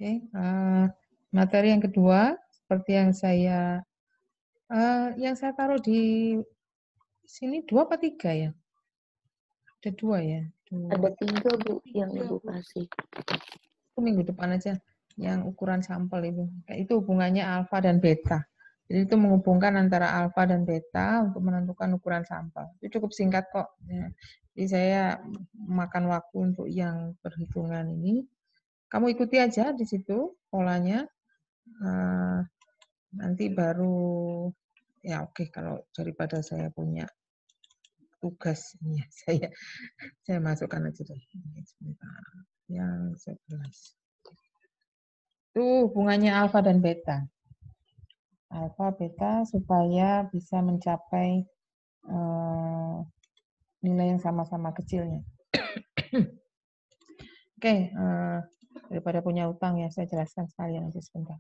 Oke, materi yang kedua seperti yang saya taruh di sini 2 apa 3 ya? Ada 2 ya? Ada 3 Bu yang 3, Ibu Bu. kasih. Itu minggu depan aja yang ukuran sampel itu. Itu hubungannya alfa dan beta. Jadi itu menghubungkan antara alfa dan beta untuk menentukan ukuran sampel. Itu cukup singkat kok. Ya. Jadi saya makan waktu untuk yang perhitungan ini. Kamu ikuti aja di situ polanya. Nanti baru ya oke kalau daripada saya punya tugas ya saya masukkan aja deh. Sebentar. Yang 11. Itu hubungannya alfa dan beta. Alfa, beta supaya bisa mencapai nilai yang sama-sama kecilnya. Oke, daripada punya utang ya, saya jelaskan sekalian aja sebentar.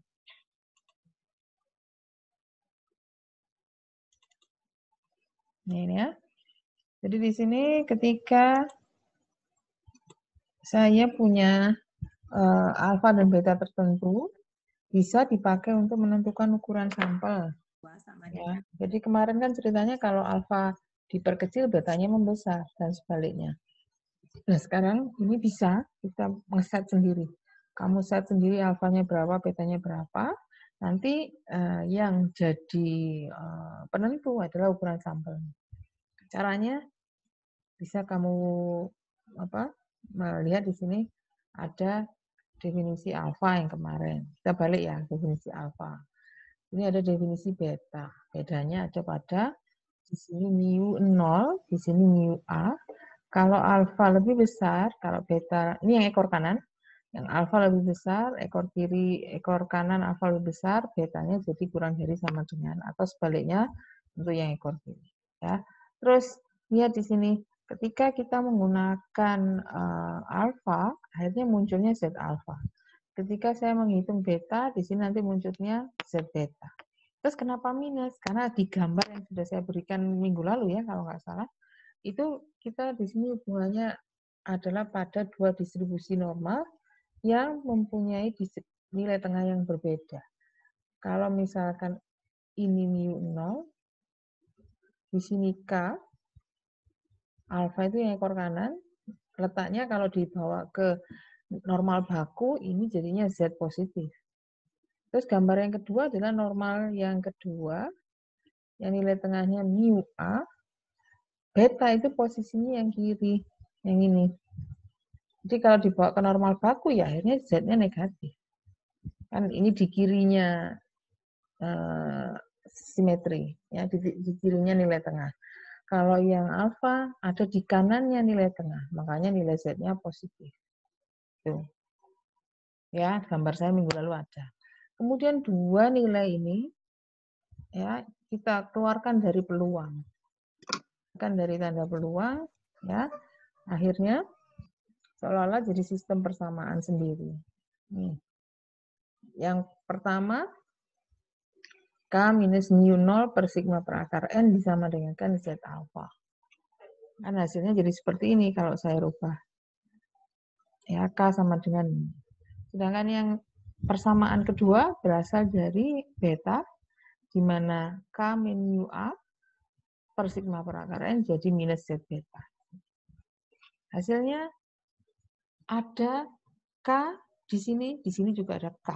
Ini ya. Jadi di sini ketika saya punya alfa dan beta tertentu, bisa dipakai untuk menentukan ukuran sampel. Ya, jadi kemarin kan ceritanya kalau alfa diperkecil, betanya membesar, dan sebaliknya. Nah sekarang ini bisa kita ngeset sendiri. Kamu set sendiri alfanya berapa, betanya berapa. Nanti yang jadi penentu adalah ukuran sampel. Caranya bisa kamu melihat di sini ada definisi alfa yang kemarin. Kita balik ya definisi alfa. Ini ada definisi beta. Bedanya ada pada di sini mu 0, di sini mu a. Kalau alfa lebih besar, kalau beta, ini yang ekor kanan, yang alfa lebih besar, ekor kiri, ekor kanan alfa lebih besar, betanya jadi kurang dari sama dengan, atau sebaliknya untuk yang ekor kiri. Ya. Terus lihat di sini, ketika kita menggunakan alfa, akhirnya munculnya Z alfa. Ketika saya menghitung beta, di sini nanti munculnya Z beta. Terus kenapa minus? Karena di gambar yang sudah saya berikan minggu lalu ya, kalau nggak salah, itu kita di sini hubungannya adalah pada dua distribusi normal yang mempunyai nilai tengah yang berbeda. Kalau misalkan ini mu 0, di sini K, alfa itu yang ekor kanan, letaknya kalau dibawa ke normal baku, ini jadinya Z positif. Terus gambar yang kedua adalah normal yang kedua, yang nilai tengahnya mu A, beta itu posisinya yang kiri, yang ini. Jadi kalau dibawa ke normal baku ya akhirnya Z-nya negatif. Kan ini di kirinya simetri, ya di kirinya nilai tengah. Kalau yang alfa ada di kanannya nilai tengah, makanya nilai Z-nya positif. Tuh. Ya, gambar saya minggu lalu ada. Kemudian dua nilai ini ya kita keluarkan dari peluang. Kan dari tanda peluang ya. Akhirnya seolah-olah jadi sistem persamaan sendiri. Nih. Yang pertama K minus mu 0 per sigma per akar N disama dengan kan Z alfa. Kan hasilnya jadi seperti ini kalau saya rubah. Ya, K sama dengan ini. Sedangkan yang persamaan kedua berasal dari beta, di mana K min mu A per sigma per akar N jadi minus Z beta. Hasilnya ada K di sini juga ada K.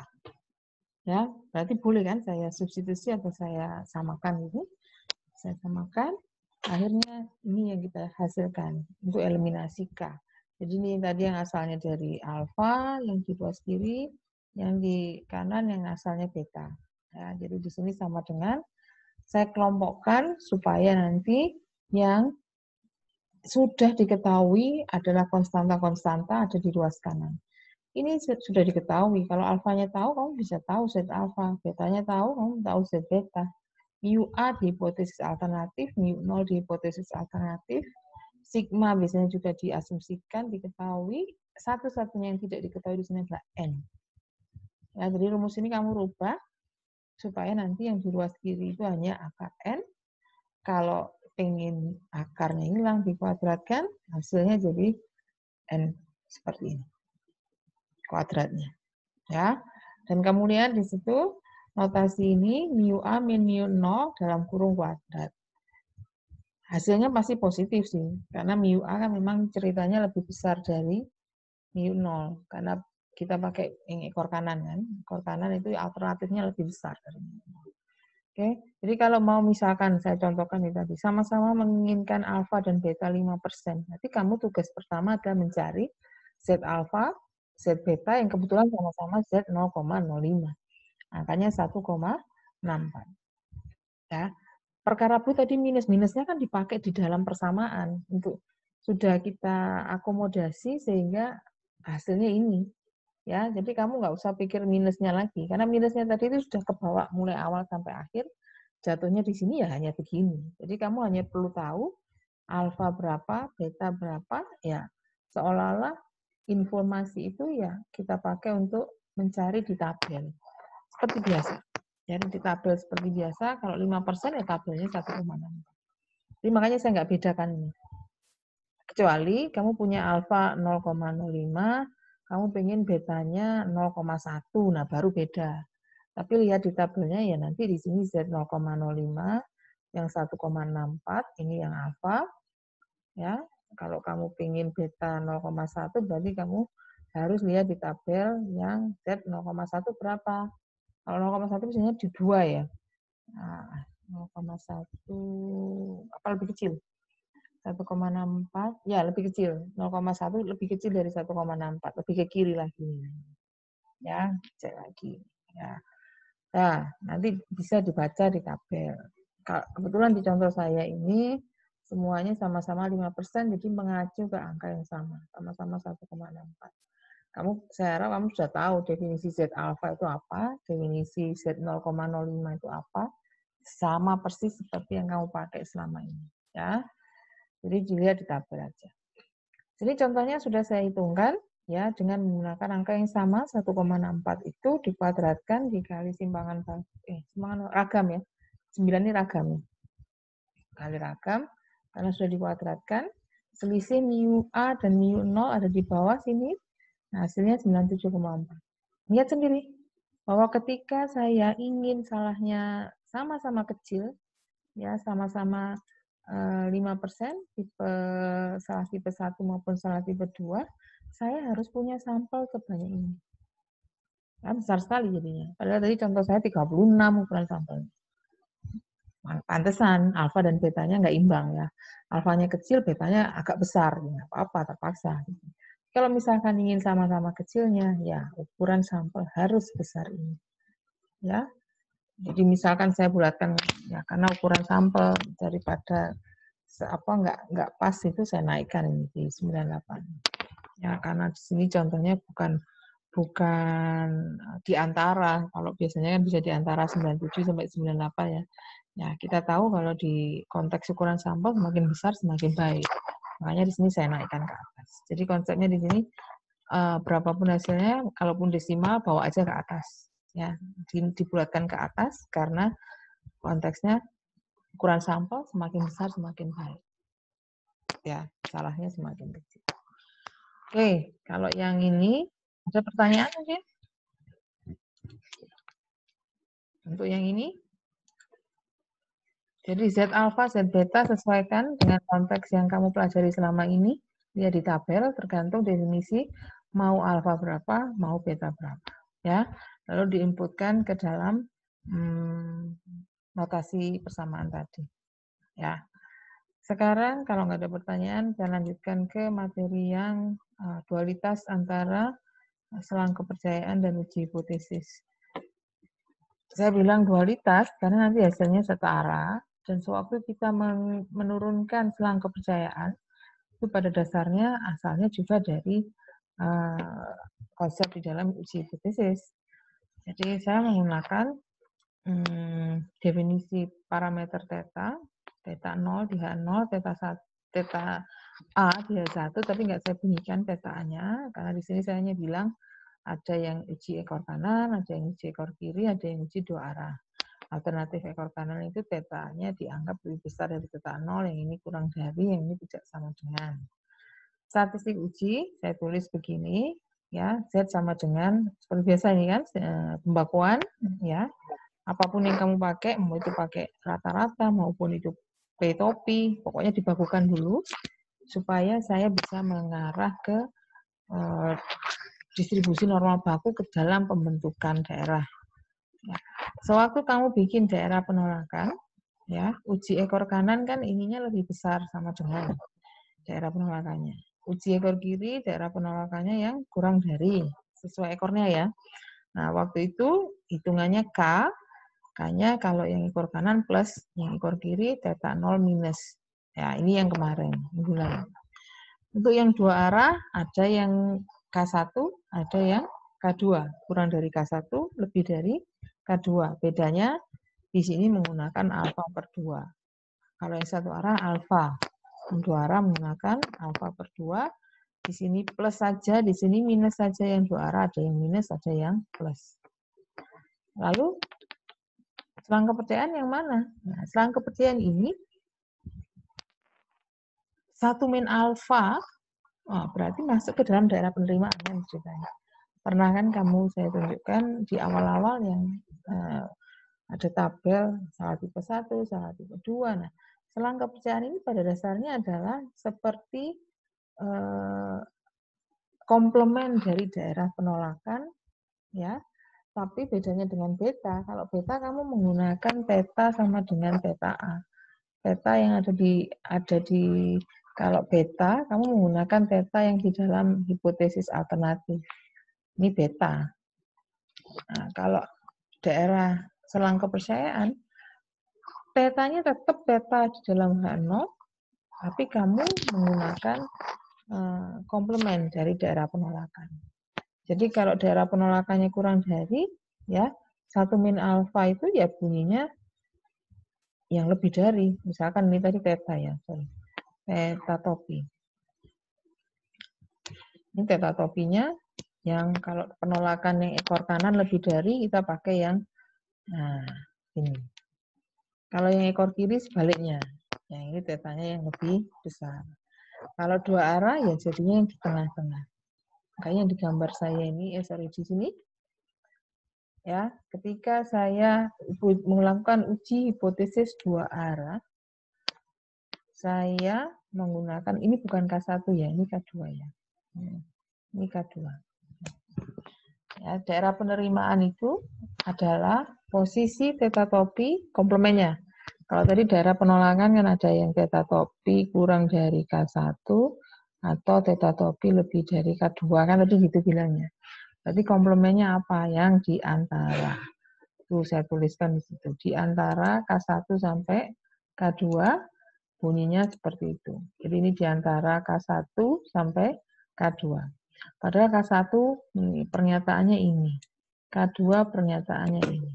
Ya, berarti boleh kan saya substitusi atau saya samakan itu. Saya samakan, akhirnya ini yang kita hasilkan untuk eliminasi K. Jadi ini tadi yang asalnya dari alfa, yang di bawah kiri, yang di kanan yang asalnya beta. Ya, jadi di sini sama dengan saya kelompokkan supaya nanti yang sudah diketahui adalah konstanta-konstanta ada di ruas kanan. Ini sudah diketahui. Kalau alfanya tahu, kamu bisa tahu Z alfa. Betanya tahu, kamu tahu Z beta. Mu A di hipotesis alternatif, mu 0 di hipotesis alternatif. Sigma biasanya juga diasumsikan, diketahui. Satu-satunya yang tidak diketahui di sini adalah N. Ya, jadi rumus ini kamu rubah supaya nanti yang di ruas kiri itu hanya akar N. Kalau pengen akarnya hilang, dikuadratkan, hasilnya jadi N seperti ini. Kuadratnya. Ya. Dan kemudian di situ notasi ini mu A min mu 0 dalam kurung kuadrat. Hasilnya pasti positif sih, karena mu A kan memang ceritanya lebih besar dari mu 0, karena kita pakai yang ekor kanan kan, ekor kanan itu alternatifnya lebih besar dari mu 0. Oke, jadi kalau mau misalkan saya contohkan ini tadi, sama-sama menginginkan alfa dan beta 5%, nanti kamu tugas pertama adalah mencari Z alfa, Z beta yang kebetulan sama-sama Z 0,05. Angkanya 1,64. Ya. Perkara Bu tadi minus-minusnya kan dipakai di dalam persamaan untuk sudah kita akomodasi sehingga hasilnya ini. Ya, jadi kamu nggak usah pikir minusnya lagi karena minusnya tadi itu sudah kebawa mulai awal sampai akhir. Jatuhnya di sini ya hanya begini. Jadi kamu hanya perlu tahu alfa berapa, beta berapa, ya seolah-olah informasi itu ya kita pakai untuk mencari di tabel. Seperti biasa. Jadi di tabel seperti biasa, kalau 5% ya tabelnya 1,6. Jadi makanya saya nggak bedakan ini. Kecuali kamu punya alfa 0,05, kamu pengen betanya 0,1, nah baru beda. Tapi lihat di tabelnya ya nanti di sini Z 0,05, yang 1,64, ini yang alfa. Ya, kalau kamu pengen beta 0,1 berarti kamu harus lihat di tabel yang Z 0,1 berapa. Kalau 0,1 biasanya di 2 ya. Nah, 0,1 apa lebih kecil? 1,64 ya lebih kecil. 0,1 lebih kecil dari 1,64, lebih ke kiri lagi. Ya, cek lagi. Ya. Nah, nanti bisa dibaca di tabel. Kebetulan di contoh saya ini semuanya sama-sama 5%, jadi mengacu ke angka yang sama-sama 1,64. Saya harap kamu sudah tahu definisi Z alfa itu apa, definisi Z 0,05 itu apa, sama persis seperti yang kamu pakai selama ini. Ya, jadi dilihat di tabel aja. Jadi contohnya sudah saya hitungkan, ya dengan menggunakan angka yang sama 1,64 itu dikuadratkan dikali simpangan ragam ya. 9 ini ragam ya. Kali ragam karena sudah dikuadratkan, selisih mu A dan mu 0 ada di bawah sini. Nah, hasilnya 97,4. Lihat sendiri bahwa ketika saya ingin salahnya sama-sama kecil, ya sama-sama 5%, salah tipe 1 maupun salah tipe 2, saya harus punya sampel sebanyak ini. Kan besar sekali jadinya. Padahal tadi contoh saya 36 ukuran sampel. Pantesan alfa dan betanya nggak imbang ya. Alfanya kecil, betanya agak besar. Ya, apa-apa, terpaksa. Kalau misalkan ingin sama-sama kecilnya, ya ukuran sampel harus besar ini. Ya, jadi misalkan saya bulatkan ya karena ukuran sampel daripada nggak pas itu saya naikkan ini di 98. Ya karena di sini contohnya bukan di antara, kalau biasanya kan bisa di antara 97 sampai 98 ya. Ya, kita tahu kalau di konteks ukuran sampel semakin besar semakin baik. Makanya di sini saya naikkan ke atas. Jadi konsepnya di sini berapapun hasilnya, kalaupun desimal bawa aja ke atas. Ya, dibulatkan ke atas karena konteksnya ukuran sampel semakin besar semakin baik. Ya, salahnya semakin kecil. Oke, kalau yang ini ada pertanyaan mungkin? Untuk yang ini, jadi Z alfa, Z beta sesuaikan dengan konteks yang kamu pelajari selama ini. Dia di tabel tergantung definisi mau alfa berapa, mau beta berapa. Ya, lalu diinputkan ke dalam notasi persamaan tadi. Ya. Sekarang kalau nggak ada pertanyaan, saya lanjutkan ke materi yang dualitas antara selang kepercayaan dan uji hipotesis. Saya bilang dualitas karena nanti hasilnya setara dan sewaktu kita menurunkan selang kepercayaan itu pada dasarnya asalnya juga dari konsep di dalam uji hipotesis. Jadi saya menggunakan definisi parameter theta 0 di H0, theta A di H1, tapi nggak saya bunyikan theta-nya, karena di sini saya hanya bilang ada yang uji ekor kanan, ada yang uji ekor kiri, ada yang uji dua arah. Alternatif ekor kanan itu theta-nya dianggap lebih besar dari theta 0, yang ini kurang dari, yang ini tidak sama dengan. Statistik uji, saya tulis begini, Ya, Z sama dengan seperti biasa ini kan, pembakuan, ya. Apapun yang kamu pakai, mau itu pakai rata-rata maupun itu P topi, pokoknya dibakukan dulu supaya saya bisa mengarah ke distribusi normal baku ke dalam pembentukan daerah. Ya. Sewaktu kamu bikin daerah penolakan, ya, uji ekor kanan kan ininya lebih besar sama dengan daerah penolakannya. Uji ekor kiri daerah penolakannya yang kurang dari sesuai ekornya ya. Nah, waktu itu hitungannya K-nya kalau yang ekor kanan plus yang ekor kiri theta 0 minus. Ya, ini yang kemarin. Untuk yang dua arah ada yang K1, ada yang K2. Kurang dari K1, lebih dari K2. Bedanya di sini menggunakan alfa per 2. Kalau yang satu arah alfa. Yang dua arah menggunakan alfa per 2. Di sini plus saja, di sini minus saja. Yang dua arah ada yang minus, ada yang plus. Lalu selang kepercayaan yang mana? Nah, selang kepercayaan ini 1 min alfa, berarti masuk ke dalam daerah penerimaan kan ceritanya. Pernah kan kamu saya tunjukkan di awal-awal yang ada tabel salah tipe 1, salah tipe 2. Nah, selang kepercayaan ini pada dasarnya adalah seperti komplement dari daerah penolakan, ya. Tapi bedanya dengan beta, kalau beta kamu menggunakan theta sama dengan theta A. Theta yang ada di kalau beta kamu menggunakan theta yang di dalam hipotesis alternatif. Ini beta. Nah, kalau daerah selang kepercayaan, tetanya tetap beta di dalam H0, tapi kamu menggunakan komplement dari daerah penolakan. Jadi kalau daerah penolakannya kurang dari, ya 1 min alfa itu ya bunyinya yang lebih dari, misalkan ini tadi theta ya, theta topi. Ini theta topinya yang kalau penolakan yang ekor kanan lebih dari, kita pakai yang nah ini. Kalau yang ekor kiri sebaliknya, yang ini tetanya yang lebih besar. Kalau dua arah ya jadinya yang di tengah-tengah. Makanya di gambar saya ini, di sini, ya, ketika saya melakukan uji hipotesis dua arah, saya menggunakan, ini bukan K1 ya, ini K2 ya. Ini K2. Ya, daerah penerimaan itu adalah posisi theta topi komplemennya. Kalau tadi daerah penolakan kan ada yang theta topi kurang dari K1 atau theta topi lebih dari K2 kan tadi gitu bilangnya. Berarti komplemennya apa? Yang di antara. Tuh saya tuliskan di situ. Di antara K1 sampai K2 bunyinya seperti itu. Jadi ini di antara K1 sampai K2. Padahal K1 pernyataannya ini. K2 pernyataannya ini.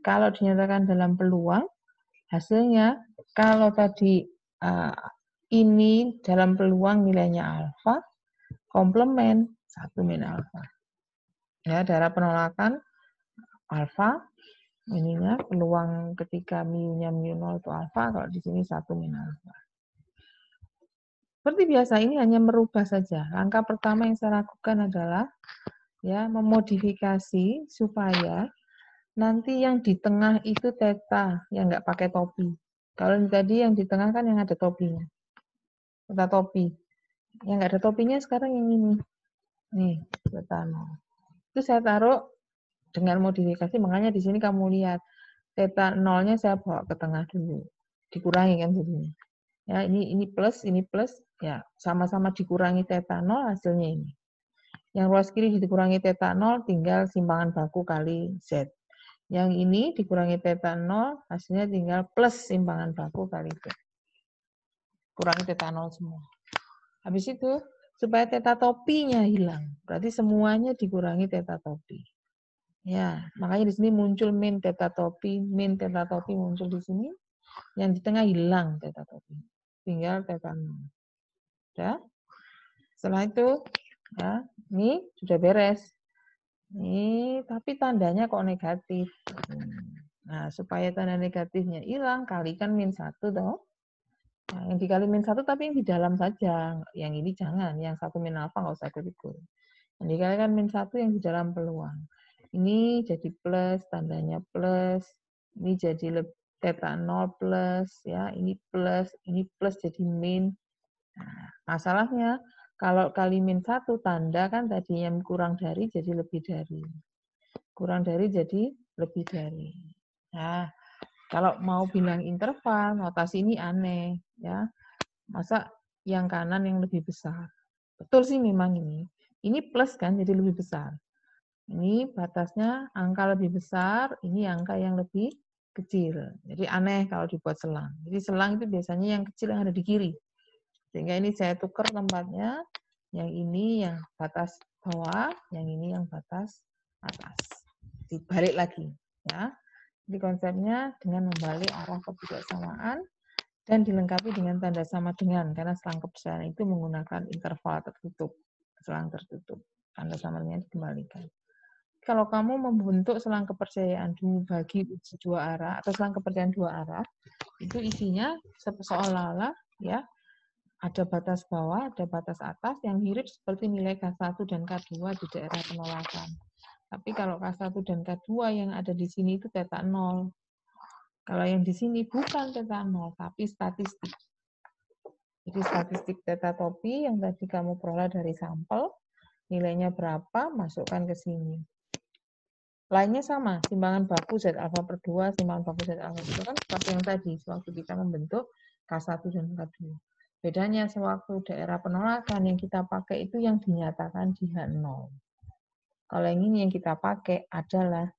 Kalau dinyatakan dalam peluang, hasilnya kalau tadi ini dalam peluang nilainya alfa, komplement 1 min alfa. Ya, daerah penolakan alfa, ininya peluang ketika mu-nya mu0 itu alfa, kalau di sini 1 min alfa. Seperti biasa ini hanya merubah saja. Langkah pertama yang saya lakukan adalah ya memodifikasi supaya nanti yang di tengah itu theta yang nggak pakai topi. Kalau tadi yang di tengah kan yang ada topinya. Theta topi. Yang nggak ada topinya sekarang yang ini. Nih, theta 0. Itu saya taruh dengan modifikasi, makanya di sini kamu lihat theta 0-nya saya bawa ke tengah dulu. Dikurangi kan jadinya. Ya, ini plus, ya sama-sama dikurangi theta 0 hasilnya ini. Yang ruas kiri dikurangi theta 0 tinggal simpangan baku kali Z. Yang ini dikurangi theta 0, hasilnya tinggal plus simpangan baku kali Z. Kurangi theta 0 semua. Habis itu, supaya theta topinya hilang. Berarti semuanya dikurangi theta topi. Ya, makanya di sini muncul min theta topi muncul di sini. Yang di tengah hilang theta topi. Tinggal theta 0. Ya. Setelah itu, ya, ini sudah beres. Ini tapi tandanya kok negatif. Nah, supaya tanda negatifnya hilang, kalikan min 1 toh. Nah, yang dikali min 1 tapi yang di dalam saja. Yang ini jangan, yang 1 min alfa nggak usah ikut-ikut. Dikalikan min 1 yang di dalam peluang. Ini jadi plus, tandanya plus. Ini jadi theta 0 plus, ya. Ini plus jadi min. Nah, masalahnya kalau kali min 1 tanda kan tadi yang kurang dari jadi lebih dari. Kurang dari jadi lebih dari. Nah, kalau mau bilang interval, notasi ini aneh, ya. Masa yang kanan yang lebih besar? Betul sih memang ini. Ini plus kan, jadi lebih besar. Ini batasnya angka lebih besar, ini angka yang lebih kecil. Jadi aneh kalau dibuat selang. Jadi selang itu biasanya yang kecil yang ada di kiri. Sehingga ini saya tukar tempatnya. Yang ini yang batas bawah, yang ini yang batas atas. Dibalik lagi, ya. Jadi konsepnya dengan membalik arah ketidaksamaan dan dilengkapi dengan tanda sama dengan, karena selang kepercayaan itu menggunakan interval tertutup, selang tertutup. Tanda samanya dikembalikan. Kalau kamu membentuk selang kepercayaan bagi uji dua arah atau selang kepercayaan dua arah, itu isinya seolah-olah ya ada batas bawah, ada batas atas yang mirip seperti nilai K1 dan K2 di daerah penolakan. Tapi kalau K1 dan K2 yang ada di sini itu theta 0. Kalau yang di sini bukan theta 0, tapi statistik. Jadi statistik theta topi yang tadi kamu peroleh dari sampel, nilainya berapa, masukkan ke sini. Lainnya sama, timbangan baku Z alfa per 2, timbangan baku Z alfa per 2 kan seperti yang tadi, sewaktu kita membentuk K1 dan K2. Bedanya sewaktu daerah penolakan yang kita pakai itu yang dinyatakan di H0. Kalau yang ini yang kita pakai adalah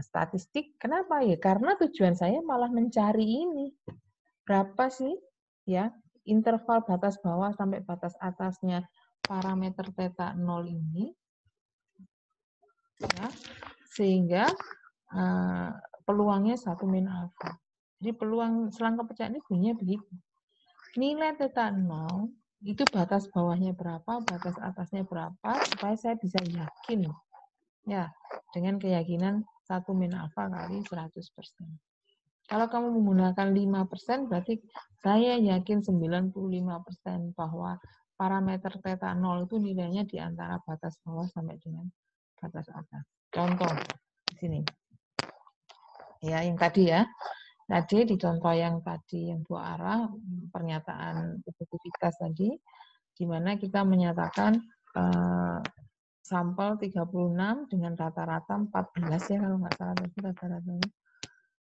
statistik. Kenapa ya? Karena tujuan saya malah mencari ini. Berapa sih ya interval batas bawah sampai batas atasnya parameter theta 0 ini. Ya, sehingga peluangnya 1 min alfa. Jadi peluang selang kepercayaan ini bunyinya begitu. Nilai theta 0 itu batas bawahnya berapa, batas atasnya berapa, supaya saya bisa yakin. Ya, dengan keyakinan 1 min alfa kali 100%. Kalau kamu menggunakan 5%, berarti saya yakin 95% bahwa parameter theta 0 itu nilainya di antara batas bawah sampai dengan batas atas. Contoh di sini. Ya, yang tadi ya. Tadi di contoh yang tadi yang dua arah pernyataan efektivitas tadi, di mana kita menyatakan sampel 36 dengan rata-rata 14 ya kalau nggak salah tadi rata-ratanya.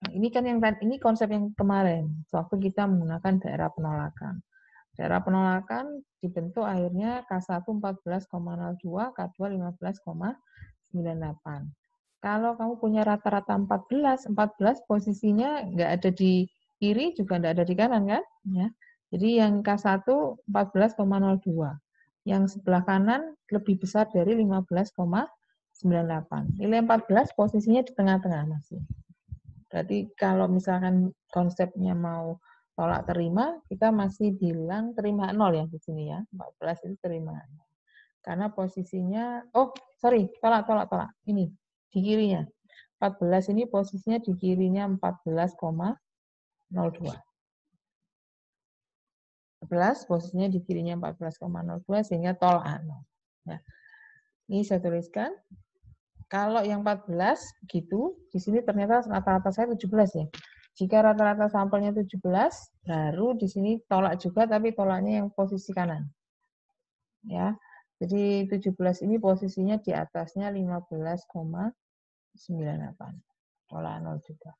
Nah, ini kan yang ini konsep yang kemarin, waktu kita menggunakan daerah penolakan. Daerah penolakan dibentuk akhirnya K1 14,02, K2 15,98. Kalau kamu punya rata-rata 14 posisinya nggak ada di kiri juga nggak ada di kanan kan? Ya. Jadi yang K1 14,02. Yang sebelah kanan lebih besar dari 15,98. Nilai 14 posisinya di tengah-tengah masih. Berarti kalau misalkan konsepnya mau tolak terima, kita masih bilang terima 0 ya di sini ya. 14 itu terima 0. Karena posisinya, tolak. Ini di kirinya. 14 ini posisinya di kirinya 14,02. 14 posisinya di kirinya 14,02 sehingga tolak 0. Nah, ini saya tuliskan. Kalau yang 14 gitu, di sini ternyata rata-rata saya 17 ya. Jika rata-rata sampelnya 17, baru di sini tolak juga tapi tolaknya yang posisi kanan. Ya. Jadi 17 ini posisinya di atasnya 15,98. Tolak 0 juga.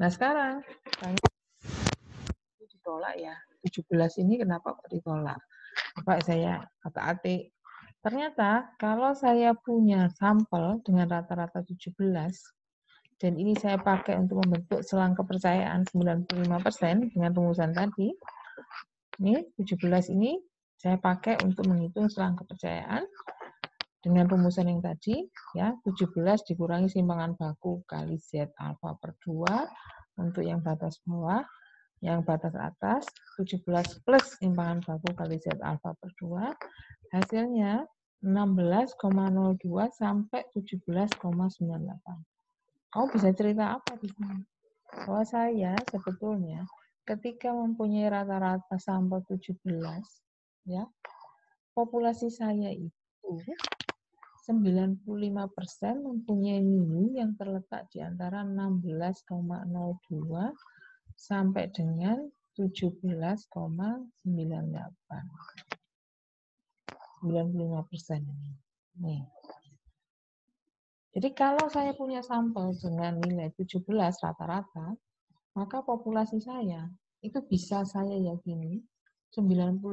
Nah, sekarang ditolak ya. 17 ini kenapa kok ditolak? Coba saya atik-atik. Ternyata kalau saya punya sampel dengan rata-rata 17 dan ini saya pakai untuk membentuk selang kepercayaan 95% dengan rumusan tadi. Ini 17 ini saya pakai untuk menghitung selang kepercayaan dengan rumusan yang tadi, ya 17 dikurangi simpangan baku kali Z alfa per 2 untuk yang batas bawah, yang batas atas 17 plus simpangan baku kali Z alfa per 2, hasilnya 16,02 sampai 17,98. Kamu bisa cerita apa di sini? Bahwa saya sebetulnya ketika mempunyai rata-rata sampel 17, ya, populasi saya itu 95% mempunyai mu yang terletak di antara 16,02 sampai dengan 17,98. 95% ini. Nih. Jadi kalau saya punya sampel dengan nilai 17 rata-rata, maka populasi saya itu bisa saya yakini 95%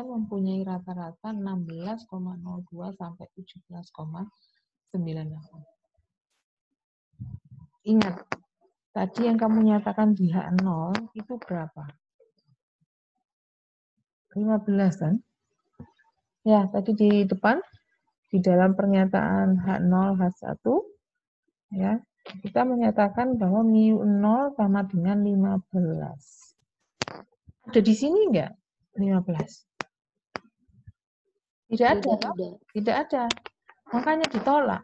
mempunyai rata-rata 16,02 sampai 17,98. Ingat, tadi yang kamu nyatakan di H0 itu berapa? 15 kan? Ya, tadi di depan, di dalam pernyataan H0, H1, ya, kita menyatakan bahwa mu0 sama dengan 15. Ada di sini enggak? 15. Tidak ada. Tidak ada. Makanya ditolak.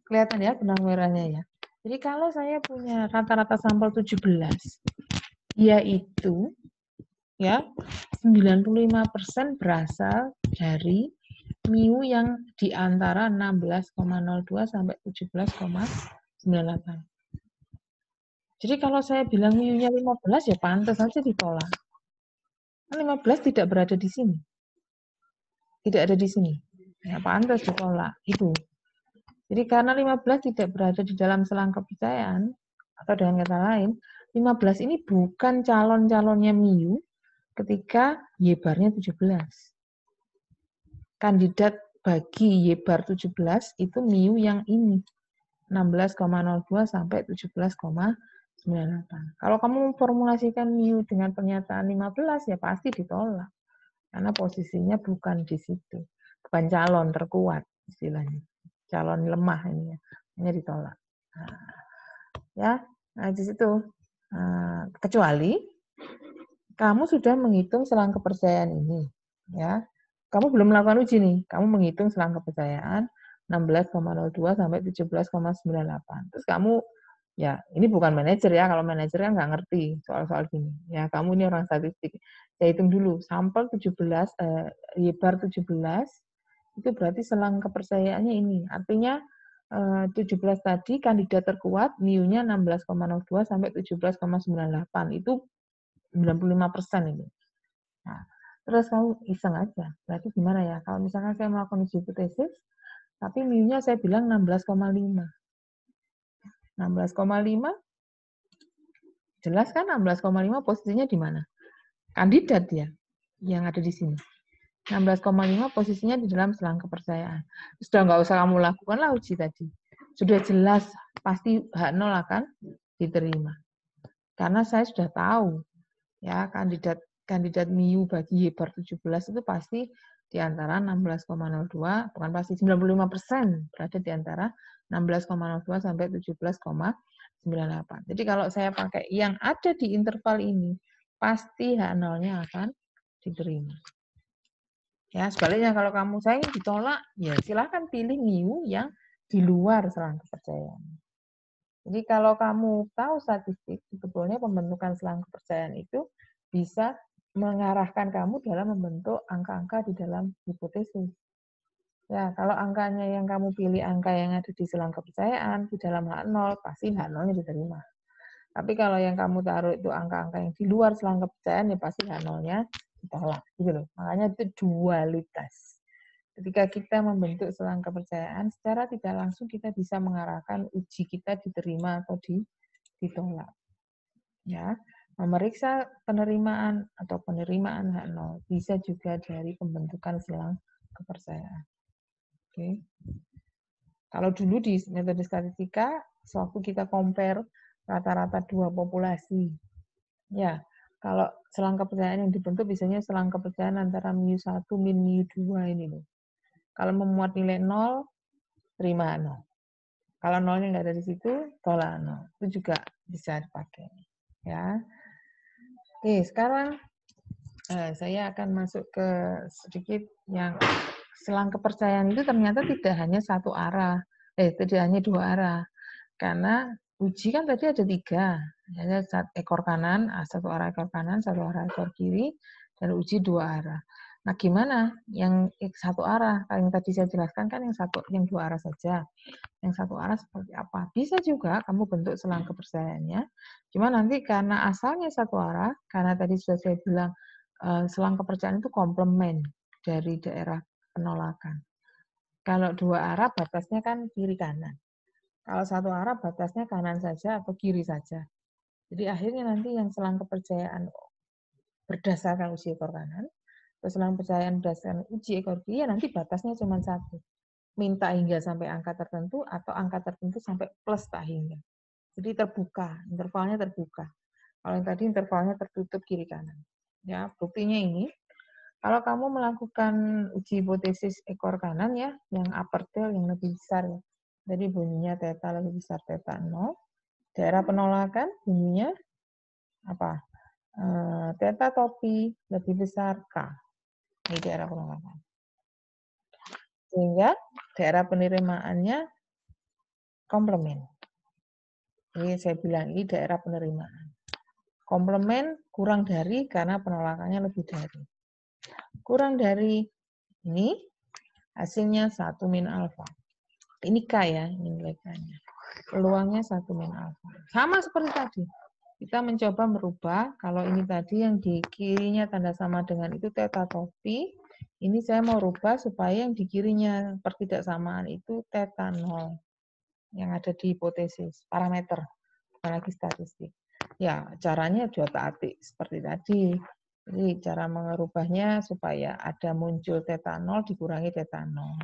Kelihatan ya benang merahnya ya. Jadi kalau saya punya rata-rata sampel 17, yaitu ya 95% berasal dari mu yang di antara 16,02 sampai 17,98. Jadi kalau saya bilang mu-nya 15 ya pantas saja ditolak. 15 tidak berada di sini. Tidak ada di sini. Ya pantas ditolak. Itu. Jadi karena 15 tidak berada di dalam selang kepercayaan, atau dengan kata lain, 15 ini bukan calon-calonnya mu ketika Y-barnya 17. Kandidat bagi Y-bar 17 itu mu yang ini, 16,02 sampai 17,98. Kalau kamu formulasikan mu dengan pernyataan 15, ya pasti ditolak. Karena posisinya bukan di situ. Bukan calon terkuat, istilahnya. Calon lemah ini ya. Hanya ditolak. Nah, di situ. Kecuali kamu sudah menghitung selang kepercayaan ini, ya. Kamu belum melakukan uji nih, kamu menghitung selang kepercayaan 16,02 sampai 17,98. Terus kamu, ya ini bukan manajer ya, kalau manajer kan nggak ngerti soal-soal gini. Ya kamu ini orang statistik. Saya hitung dulu, sampel 17, Y-bar 17, itu berarti selang kepercayaannya ini. Artinya 17 tadi kandidat terkuat, mu-nya 16,02 sampai 17,98. Itu 95% ini. Nah, terus kamu iseng aja. Berarti gimana ya? Kalau misalkan saya melakukan uji hipotesis, tapi mu-nya saya bilang 16,5. 16,5, jelas kan 16,5 posisinya di mana? Kandidat ya, yang ada di sini. 16,5 posisinya di dalam selang kepercayaan. Sudah nggak usah kamu lakukan lah uji tadi. Sudah jelas, pasti H0 akan diterima. Karena saya sudah tahu, ya kandidat mu bagi Y-bar 17 itu pasti di antara 16,02, bukan pasti 95% berada di antara 16,02 sampai 17,98. Jadi kalau saya pakai yang ada di interval ini, pasti H0-nya akan diterima. Ya, sebaliknya kalau kamu saya ditolak, ya silahkan pilih mu yang di luar selang kepercayaan. Jadi kalau kamu tahu statistik, sebetulnya pembentukan selang kepercayaan itu bisa mengarahkan kamu dalam membentuk angka-angka di dalam hipotesis. Ya, kalau angkanya yang kamu pilih angka yang ada di selang kepercayaan, di dalam H0, pasti H0-nya diterima. Tapi kalau yang kamu taruh itu angka-angka yang di luar selang kepercayaan, ya pasti H0-nya ditolak. Gitu loh. Makanya itu dualitas. Ketika kita membentuk selang kepercayaan, secara tidak langsung kita bisa mengarahkan uji kita diterima atau ditolak. Ya, memeriksa penerimaan atau penerimaan H0 bisa juga dari pembentukan selang kepercayaan. Oke. Kalau dulu di metode statistika, sewaktu kita compare rata-rata dua populasi, ya, kalau selang kepercayaan yang dibentuk biasanya selang kepercayaan antara mu1 min mu2 ini loh. Kalau memuat nilai 0, terima 0. Kalau 0-nya nggak ada di situ, tolak 0. Itu juga bisa dipakai. Ya. Oke, sekarang saya akan masuk ke sedikit yang selang kepercayaan itu ternyata tidak hanya satu arah, tidak hanya dua arah. Karena uji kan tadi ada 3. Ada ekor kanan, satu arah ekor kanan, satu arah ekor kiri, dan uji 2 arah. Nah, gimana yang satu arah? Yang tadi saya jelaskan kan yang dua arah saja. Yang satu arah seperti apa? Bisa juga kamu bentuk selang kepercayaannya. Cuma nanti karena asalnya satu arah, karena tadi sudah saya bilang selang kepercayaan itu komplement dari daerah penolakan. Kalau dua arah batasnya kan kiri kanan. Kalau satu arah batasnya kanan saja atau kiri saja. Jadi akhirnya nanti yang selang kepercayaan berdasarkan uji ekor kanan, atau selang kepercayaan berdasarkan uji ekor kiri, ya nanti batasnya cuma satu. Minta hingga sampai angka tertentu atau angka tertentu sampai plus tak hingga. Jadi terbuka, intervalnya terbuka. Kalau yang tadi intervalnya tertutup kiri kanan. Ya, buktinya ini. Kalau kamu melakukan uji hipotesis ekor kanan ya, yang upper tail yang lebih besar ya. Jadi bunyinya theta lebih besar theta 0. Daerah penolakan bunyinya apa? Theta topi lebih besar K. Ini daerah penolakan. Sehingga daerah penerimaannya komplement. Ini saya bilang ini daerah penerimaan. Komplement kurang dari karena penolakannya lebih dari. Kurang dari ini hasilnya 1 min alfa. Ini K ya, ini nilai K-nya. Peluangnya 1 min alfa. Sama seperti tadi. Kita mencoba merubah, kalau ini tadi yang di kirinya tanda sama dengan itu theta topi, ini saya mau rubah supaya yang di kirinya pertidaksamaan itu theta 0. Yang ada di hipotesis, parameter, bukan lagi statistik. Ya, caranya juga otak-atik seperti tadi. Jadi cara merubahnya supaya ada muncul theta 0 dikurangi theta 0.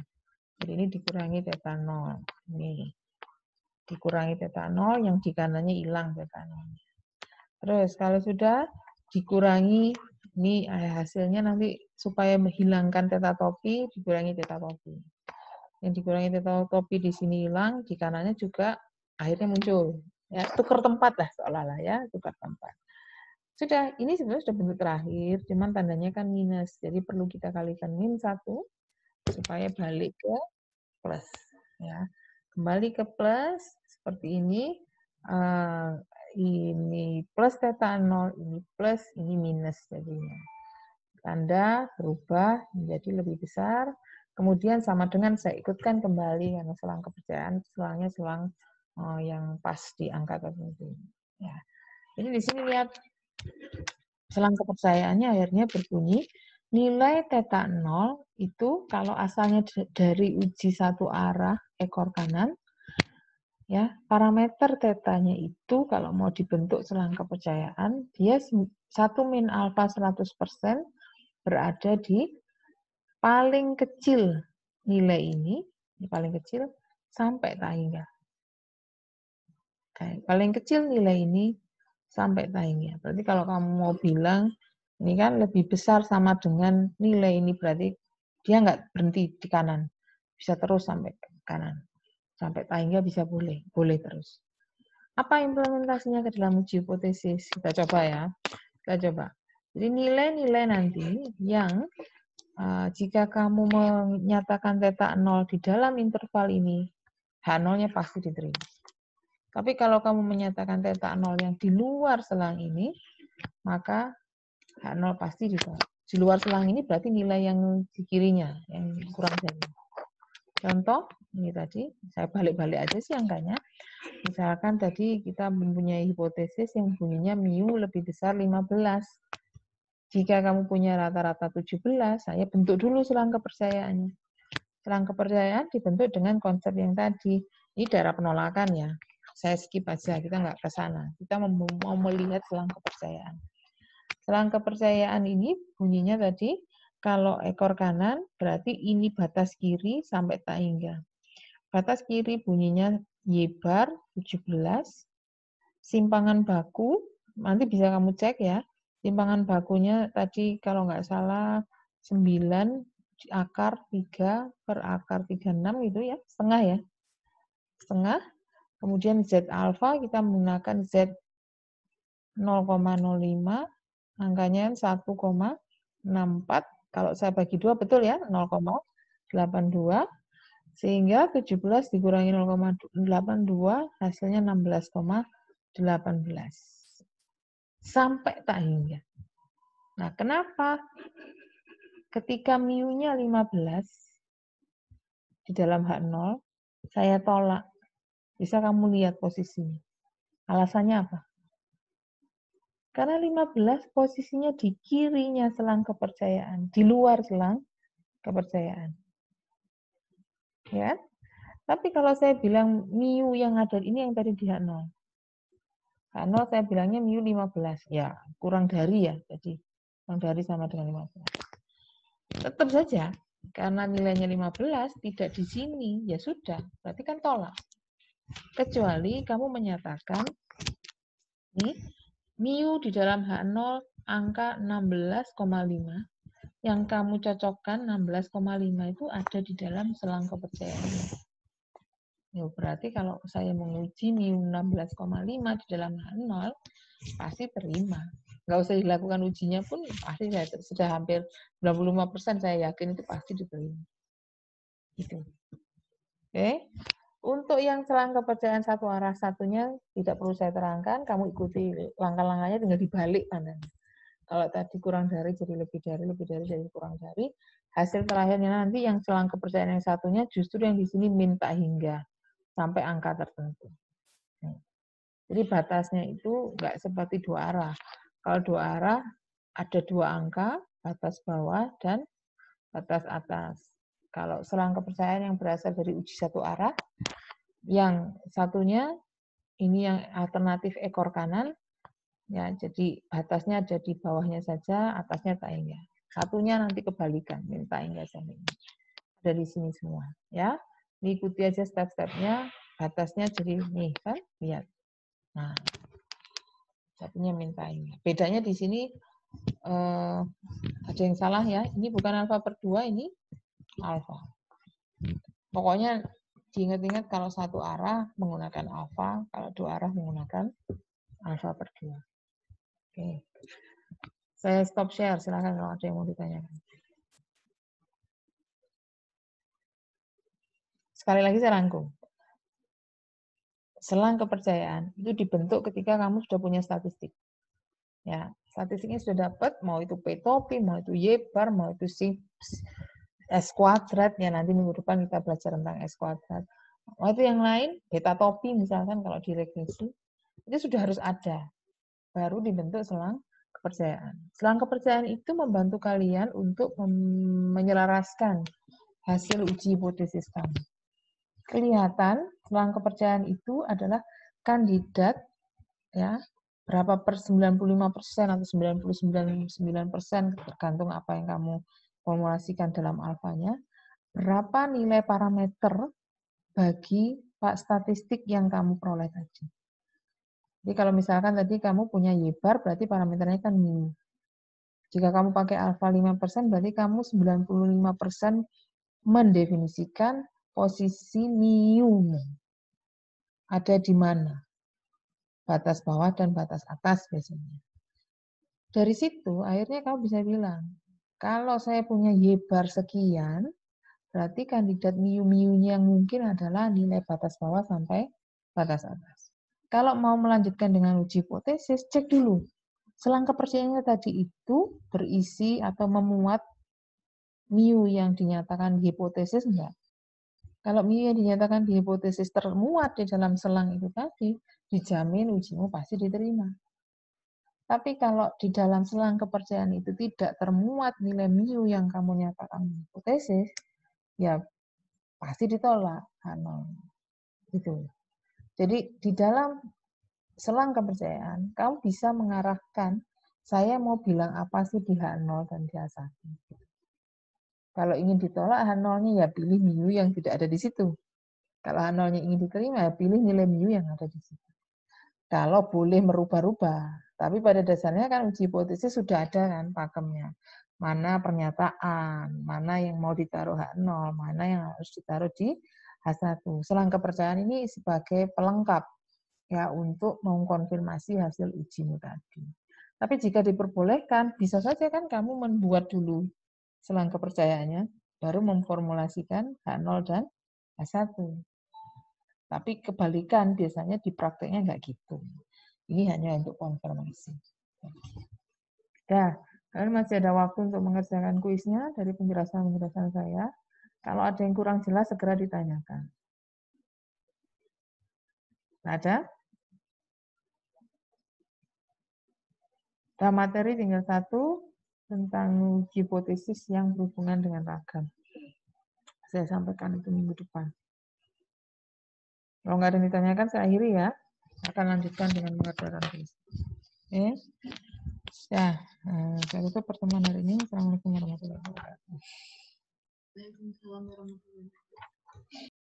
Jadi ini dikurangi theta 0. Ini dikurangi theta 0, yang di kanannya hilang theta 0. Terus kalau sudah dikurangi, ini hasilnya nanti supaya menghilangkan theta topi, dikurangi theta topi. Yang dikurangi theta topi di sini hilang, di kanannya juga akhirnya muncul. Ya, tukar tempat lah seolah-olah ya, tukar tempat. Sudah, ini sebenarnya sudah bentuk terakhir, cuman tandanya kan minus. Jadi perlu kita kalikan min 1 supaya balik ke plus. Ya, kembali ke plus seperti ini. Ini plus theta 0, ini plus, ini minus jadinya. Tanda berubah menjadi lebih besar. Kemudian sama dengan saya ikutkan kembali karena selang kepercayaan, selangnya selang yang pas di angka tertentu. Ya. Jadi di sini lihat selang kepercayaannya akhirnya berbunyi nilai theta 0 itu kalau asalnya dari uji satu arah ekor kanan, ya parameter tetanya itu kalau mau dibentuk selang kepercayaan, dia 1 min alfa 100% berada di paling kecil nilai ini paling kecil sampai tak hingga. Paling kecil nilai ini sampai tak hingga. Berarti kalau kamu mau bilang ini kan lebih besar sama dengan nilai ini, berarti dia nggak berhenti di kanan, bisa terus sampai ke kanan. Sampai tak hingga bisa boleh terus. Apa implementasinya ke dalam uji hipotesis? Kita coba ya. Kita coba. Jadi nilai-nilai nanti yang jika kamu menyatakan theta 0 di dalam interval ini, H0-nya pasti diterima. Tapi kalau kamu menyatakan theta 0 yang di luar selang ini, maka H0 pasti ditolak. Di luar selang ini berarti nilai yang di kirinya, yang kurang dari. Contoh, ini tadi, saya balik-balik aja sih angkanya. Misalkan tadi kita mempunyai hipotesis yang bunyinya mu lebih besar 15. Jika kamu punya rata-rata 17, saya bentuk dulu selang kepercayaannya. Selang kepercayaan dibentuk dengan konsep yang tadi. Ini daerah penolakan ya. Saya skip aja, kita nggak ke sana. Kita mau melihat selang kepercayaan. Selang kepercayaan ini bunyinya tadi, kalau ekor kanan berarti ini batas kiri sampai tak hingga. Batas kiri bunyinya Y bar 17, simpangan baku, nanti bisa kamu cek ya, simpangan bakunya tadi kalau nggak salah 9 akar 3 per akar 36 gitu ya, setengah ya. Setengah, kemudian Z alfa kita menggunakan Z 0,05, angkanya 1,64, kalau saya bagi 2 betul ya, 0,82, sehingga 17 dikurangi 0,82 hasilnya 16,18. Sampai tak hingga. Nah, kenapa? ketika mu-nya 15 di dalam H0, saya tolak. Bisa kamu lihat posisinya. Alasannya apa? Karena 15 posisinya di kirinya selang kepercayaan, di luar selang kepercayaan. Ya. Tapi kalau saya bilang mu yang ada ini yang tadi di H0. H0 saya bilangnya mu 15. Ya, kurang dari ya. Jadi kurang dari sama dengan 15. Tetap saja karena nilainya 15 tidak di sini, ya sudah, berarti kan tolak. Kecuali kamu menyatakan nih mu di dalam H0 angka 16,5 yang kamu cocokkan 16,5 itu ada di dalam selang kepercayaan. Ya, berarti kalau saya menguji mu 16,5 di dalam H0 pasti terima. Nggak usah dilakukan ujinya pun pasti saya sudah hampir 95% saya yakin itu pasti diterima. Gitu. Oke. Untuk yang selang kepercayaan satu arah satunya tidak perlu saya terangkan, kamu ikuti langkah-langkahnya tinggal dibalik tandanya. Kalau tadi kurang dari jadi lebih dari jadi kurang dari. Hasil terakhirnya nanti yang selang kepercayaan yang satunya justru yang di sini minta hingga sampai angka tertentu. Jadi batasnya itu nggak seperti dua arah. Kalau dua arah ada dua angka, batas bawah dan batas atas. Kalau selang kepercayaan yang berasal dari uji satu arah, yang satunya ini yang alternatif ekor kanan, ya jadi batasnya ada di bawahnya saja, atasnya tak hingga. Satunya nanti kebalikan, minta hingga sampai ini. Ada di sini semua, ya. Ikuti aja step-stepnya, batasnya jadi nih kan, lihat. Nah, satunya minta hingga. Bedanya di sini ada yang salah ya. Ini bukan alfa per 2, ini alfa. Pokoknya diingat-ingat kalau satu arah menggunakan alfa, kalau dua arah menggunakan alfa per 2. Oke. Saya stop share, silakan kalau ada yang mau ditanyakan. Sekali lagi saya rangkum. Selang kepercayaan itu dibentuk ketika kamu sudah punya statistik. Ya, statistiknya sudah dapat, mau itu P topi, mau itu Y bar, mau itu S kuadrat, ya nanti minggu depan kita belajar tentang S kuadrat. Mau itu yang lain, beta topi misalkan kalau di regresi, itu sudah harus ada. Baru dibentuk selang kepercayaan. Selang kepercayaan itu membantu kalian untuk menyelaraskan hasil uji hipotesis kamu. Kelihatan selang kepercayaan itu adalah kandidat ya berapa per 95% atau 99% tergantung apa yang kamu formulasikan dalam alfanya, berapa nilai parameter bagi statistik yang kamu peroleh tadi. Jadi kalau misalkan tadi kamu punya Y bar, berarti parameternya kan mu. Jika kamu pakai alfa 5%, berarti kamu 95% mendefinisikan posisi mu. Ada di mana? Batas bawah dan batas atas biasanya. Dari situ akhirnya kamu bisa bilang, kalau saya punya Y bar sekian, berarti kandidat mu-mu-nya yang mungkin adalah nilai batas bawah sampai batas atas. Kalau mau melanjutkan dengan uji hipotesis, cek dulu. Selang kepercayaannya tadi itu berisi atau memuat mu yang dinyatakan hipotesis enggak? Kalau mu yang dinyatakan di hipotesis termuat di dalam selang itu tadi, dijamin ujimu pasti diterima. Tapi kalau di dalam selang kepercayaan itu tidak termuat nilai mu yang kamu nyatakan hipotesis, ya pasti ditolak. Gitu. Jadi di dalam selang kepercayaan, kamu bisa mengarahkan, saya mau bilang apa sih di H0 dan di H1. Kalau ingin ditolak H0-nya ya pilih mu yang tidak ada di situ. Kalau H0-nya ingin diterima, ya pilih nilai mu yang ada di situ. Kalau boleh merubah-rubah. Tapi pada dasarnya kan uji hipotesis sudah ada kan pakemnya. Mana pernyataan, mana yang mau ditaruh H0, mana yang harus ditaruh di H1. Selang kepercayaan ini sebagai pelengkap ya untuk mengkonfirmasi hasil ujimu tadi. Tapi jika diperbolehkan, bisa saja kan kamu membuat dulu selang kepercayaannya, baru memformulasikan H0 dan H1. Tapi kebalikan, biasanya di prakteknya nggak gitu. Ini hanya untuk konfirmasi. Nah, Kalian masih ada waktu untuk mengerjakan kuisnya dari penjelasan-penjelasan saya. Kalau ada yang kurang jelas, segera ditanyakan. Ada? Ada materi tinggal satu tentang hipotesis yang berhubungan dengan ragam. Saya sampaikan itu minggu depan. Kalau nggak ada yang ditanyakan, saya akhiri ya. Akan lanjutkan dengan mengerjakan kuis. Oke. Ya, saya tutup pertemuan hari ini. Assalamualaikum warahmatullahi wabarakatuh.